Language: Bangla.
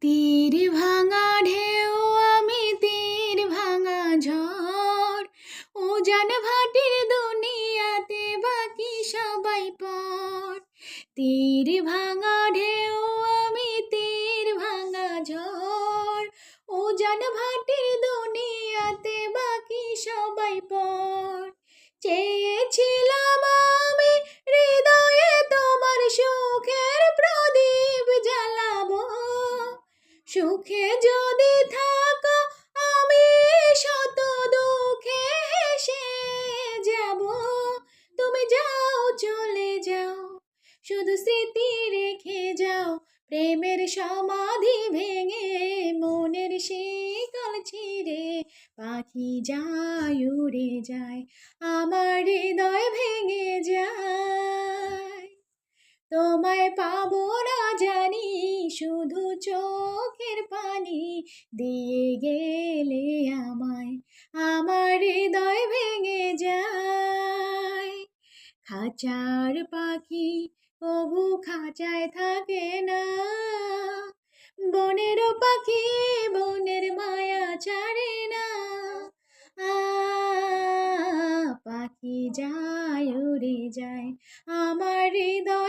তীর ভাঙা ঢেউ আমি তীর ভাঙা ঝড়, উজান ভাটির দুনিয়াতে বাকি সবাই পর। তীর ভাঙা ঢেউ আমি তীর ভাঙা ঝড়, উজান ভাটির দুনিয়াতে বাকি সবাই পর। চেয়েছিলাম আমি হৃদয়ে তোমার সুখের প্রদীপ জ্বালাবো, সুখে যদি থাকো আমি শত দুঃখে হেসে যাব। তুমি যাও চলে যাও, শুধু স্মৃতি রেখে যাও। প্রেমের সমাধি ভেঙে মনের শিকল ছিঁড়ে পাখি যায় উড়ে যায়, আমার হৃদয় ভেঙে যায়। তোমায় পাবো না জানি, শুধু চোখের পানি দিয়ে গেলে আমায়, আমার হৃদয় ভেঙে যায়। খাঁচার পাখি কবু খাঁচায় থাকে না, বনের পাখি বনের মায়া ছাড়ে না। পাখি যায় উড়ে যায়, আমার হৃদয়